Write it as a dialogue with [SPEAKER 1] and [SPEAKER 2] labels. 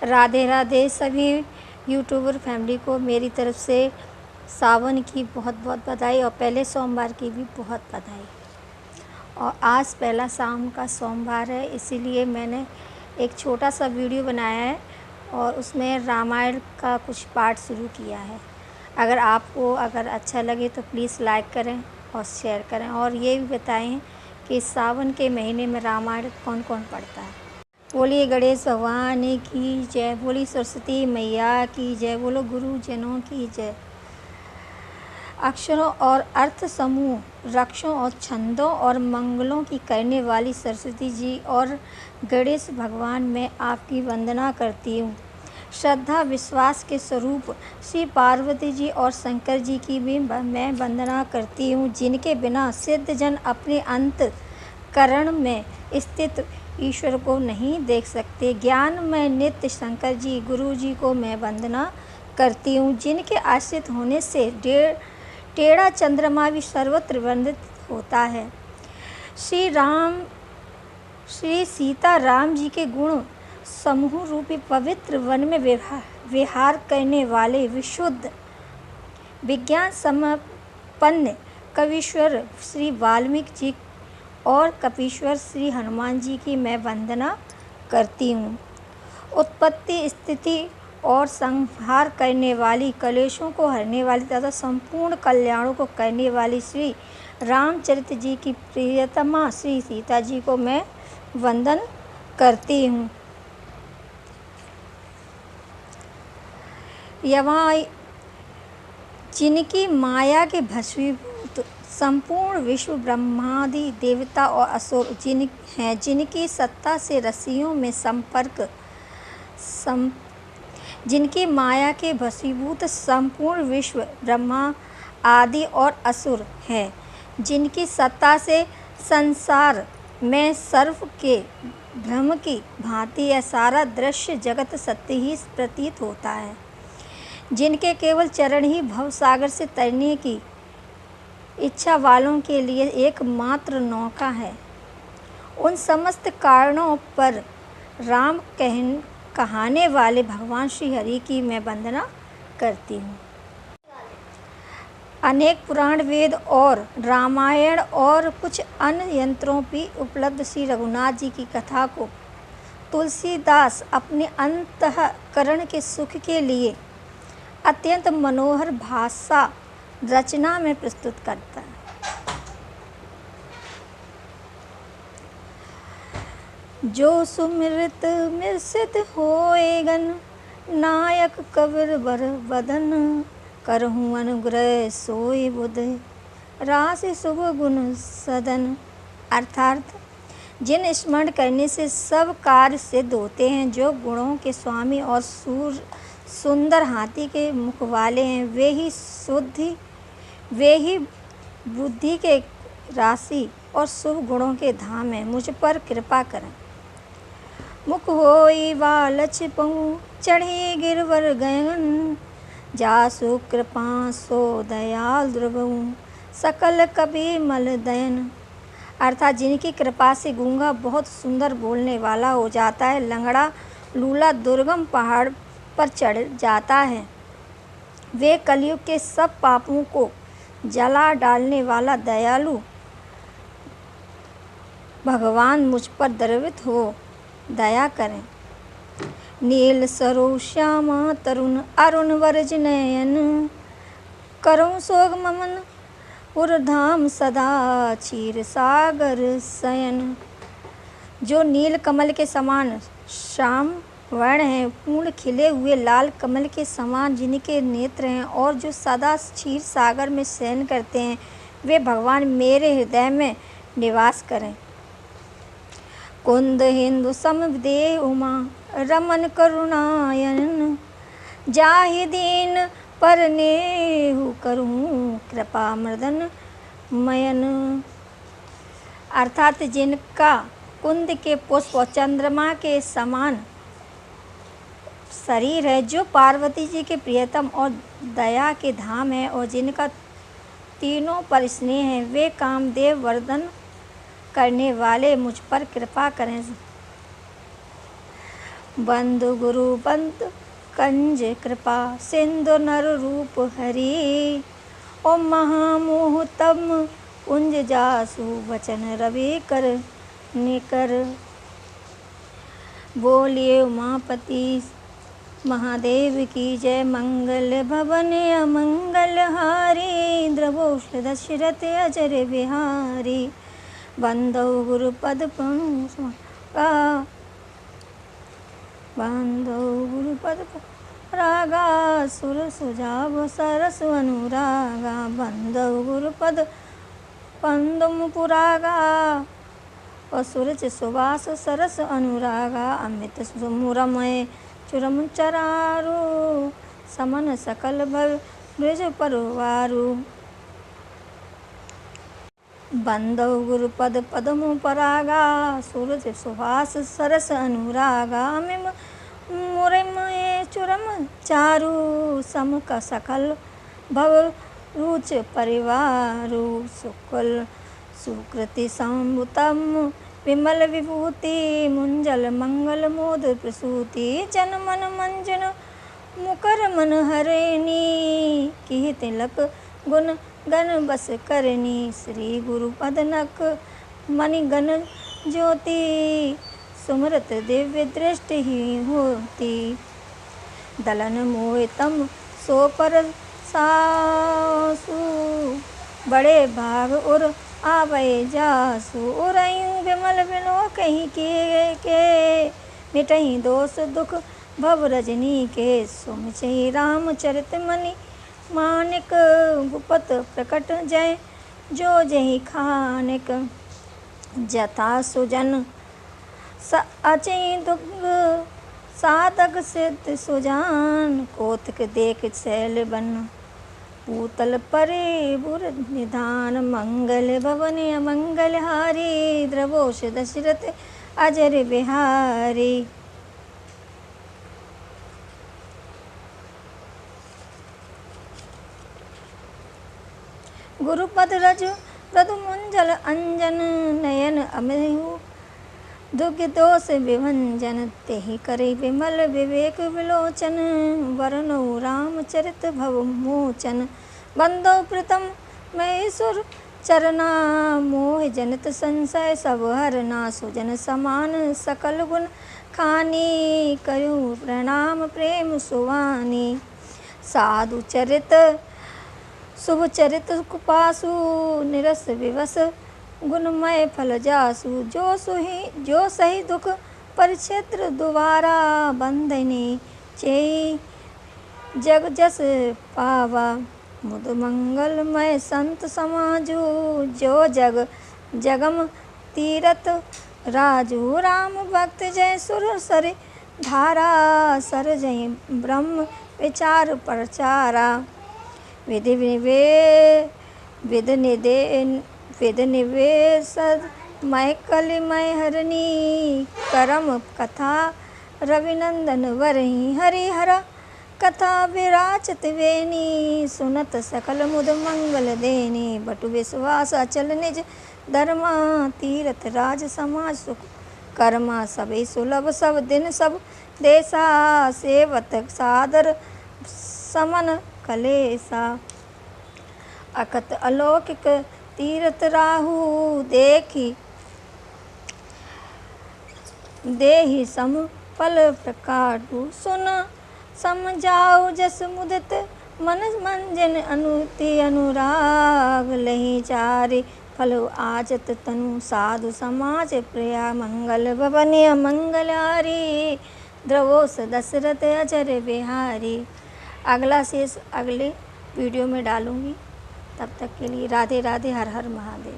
[SPEAKER 1] राधे राधे सभी YouTuber family को मेरी तरफ से सावन की बहुत बहुत बधाई और पहले सोमवार की भी बहुत बधाई। और आज पहला शाम का सोमवार है, इसीलिए मैंने एक छोटा सा वीडियो बनाया है और उसमें रामायण का कुछ पार्ट शुरू किया है। अगर आपको अच्छा लगे तो प्लीज़ लाइक करें और शेयर करें और ये भी बताएं कि सावन के महीने में रामायण कौन कौन पढ़ता है। बोलिए गणेश भगवान की जय, बोली सरस्वती मैया की जय, बोलो गुरुजनों की जय। अक्षरों और अर्थ समूह, रक्षों और छंदों और मंगलों की करने वाली सरस्वती जी और गणेश भगवान मैं आपकी वंदना करती हूँ। श्रद्धा विश्वास के स्वरूप श्री पार्वती जी और शंकर जी की भी मैं वंदना करती हूँ, जिनके बिना सिद्ध जन अपने अंतःकरण में स्थित ईश्वर को नहीं देख सकते। ज्ञान में नित्य शंकर जी गुरु जी को मैं वंदना करती हूँ, जिनके आश्रित होने से टेढ़ा चंद्रमा भी सर्वत्र वंदित होता है। श्री सीता राम जी के गुण समूह रूपी पवित्र वन में विहार करने वाले विशुद्ध विज्ञान संपन्न कवीश्वर श्री वाल्मीकि जी और कपीश्वर श्री हनुमान जी की मैं वंदना करती हूँ। उत्पत्ति स्थिति और संहार करने वाली, कलेशों को हरने वाली तथा संपूर्ण कल्याणों को करने वाली श्री रामचरित्र जी की प्रियतमा श्री सीता जी को मैं वंदन करती हूँ। यहाँ जिनकी माया के भस्मीभूत संपूर्ण विश्व ब्रह्मादि देवता और असुर जिनकी सत्ता से रस्सियों में जिनकी माया के भस्मीभूत संपूर्ण विश्व ब्रह्मा आदि और असुर हैं, जिनकी सत्ता से संसार में सर्प के भ्रम की भांति यह सारा दृश्य जगत सत्य ही प्रतीत होता है, जिनके केवल चरण ही भवसागर से तरने की इच्छा वालों के लिए एकमात्र नौका है। उन समस्त कारणों पर राम कहाने वाले भगवान श्री हरि की मैं वंदना करती हूँ। अनेक पुराण वेद और रामायण और कुछ अन्य यंत्रों भी उपलब्ध श्री रघुनाथ जी की कथा को तुलसीदास अपने अंतःकरण के सुख के लिए अत्यंत मनोहर भाषा रचना में प्रस्तुत करता है। जो सुमिरत मिर्सित होएगन, नायक कबीर बर बदन, करहूँ अनुग्रह सोई बुध, राशि शुभ गुण सदन। अर्थात जिन स्मरण करने से सब कार्य सिद्ध होते हैं, जो गुणों के स्वामी और सुंदर हाथी के मुख वाले हैं, वे ही बुद्धि के राशि और शुभ गुणों के धाम हैं। मुझ पर कृपा करें। मुख होई बालच पहु, चढ़ी गिरवर गयन, जासु कृपा सो दयाल द्रवहु, सकल कबि मल दयन। अर्थात जिनकी कृपा से गूंगा बहुत सुंदर बोलने वाला हो जाता है, लंगड़ा लूला दुर्गम पहाड़ पर चढ़ जाता है, वे कलयुग के सब पापों को जला डालने वाला दयालु भगवान मुझ पर द्रवित हो दया करें। नील सरो श्यामा तरुण अरुण वरज नयन, करुण सोग ममन उर्धाम सदा क्षीर सागर शयन। जो नील कमल के समान श्याम वर्ण हैं, पूर्ण खिले हुए लाल कमल के समान जिनके नेत्र हैं और जो सदा क्षीर सागर में शयन करते हैं, वे भगवान मेरे हृदय में निवास करें। कुंद हिंदु समदेव उमा रमन करुणायन, जाहि दीन पर नेहु करूँ कृपा मर्दन मयन। अर्थात जिनका कुंद के पुष्प और चंद्रमा के समान शरीर है, जो पार्वती जी के प्रियतम और दया के धाम है और जिनका तीनों पर स्नेह है, वे कामदेव वर्धन करने वाले मुझ पर कृपा करें। बंधु गुरु बंद कंज कृपा सिंधु नर रूप हरि। ओम महामोहतम कुंज जासु वचन रवि कर निकर। बोलिए उमापति महादेव की जय। मंगल भवन अमंगल हारी द्रवोष दशरथ अजर बिहारी। बंदौ गुरुपद का बंदौ गुरुपद रागा सुर सुजाव सरस अनुरागा। बंदौ गुरुपद पंदुम पुरागा असुरच सुवास सरस अनुरागा। अमृत सुमुरमय चुरम चरारू समन सकल भव ब्रज परवारू। बंदौ गुरुपद पदमु परागा सूरज सुहास सरस अनुरागा। अमिम मुरमय चुरम चारू सम का सकल भव रुच परिवारु। सुकुल सुकृति संभुतम विमल विभूति मुंजल मंगल मोद प्रसूति। जन मन मंजन मुकर मन हरेनी की तिलक गुण गण बस करनी। श्री गुरु पदनक मणि गण ज्योति सुमरत दिव्य दृष्टि ही होती। दलन मोहितम सो पर सासु बड़े भाग उर आवे जासु। उरयूं विमल बिनो कहीं के मिटही दोष दुख भव रजनी के। सुमिचहि रामचरित मणि मानिक गुपत प्रकट जय जो जहि खानिक। जथा सुजन अचि दुग साधक सिद्ध सुजान। कोतक देख शैल बन पूतल परे बुर निधान। मंगल भवन अमंगल हारी द्रवोष दशरथ अजर बिहारी। गुरुपद रज प्रदु मुंजल अंजन नयन अमहु दुग्ध दोष विभंजन। तेहि करे विमल विवेक विलोचन वरनौ रामचरित भव मोचन। बंदौ प्रीतम महेश्वर चरना मोह जनित संशय सब हरना। सुजन समान सकल गुण खानी करूं प्रणाम प्रेम सुवानी। साधु चरित शुभ चरित कुपासु निरस विवस गुणमय फल जासु। जो सही दुख परिक्षेत्र दुवारा बंधनी चेई जग जस पावा। मुद मंगलमय संत समाजु जो जग जगम तीरथ राजू। राम भक्त जय सुर सरि धारा सर जय ब्रह्म विचार प्रचारा। विध निवेशद मय कलिमय हरणी। करम कथा रविनंदन वरहि हरिहर कथा विराचत वेनी। सुनत सकल मुद मंगल देनी। बटु विश्वास अचल निज धर्मा तीरथ राज समाज सुख कर्मा। सबे सुलभ सब दिन सब देसा सेवत सादर समन कलेसा। अकत अलौकिक तीरथ राहु देखी देहि सम पल प्रकाटु। सुन समझाऊ जस मुदित मन मंजन अनुति अनुराग। लहि चारि फल आजत तनु साधु समाज प्रिया। मंगल भवन अमंगल हारी द्रवोस दशरथ अजर बिहारी। अगला शेष अगले वीडियो में डालूंगी। तब तक के लिए राधे राधे, हर हर महादेव।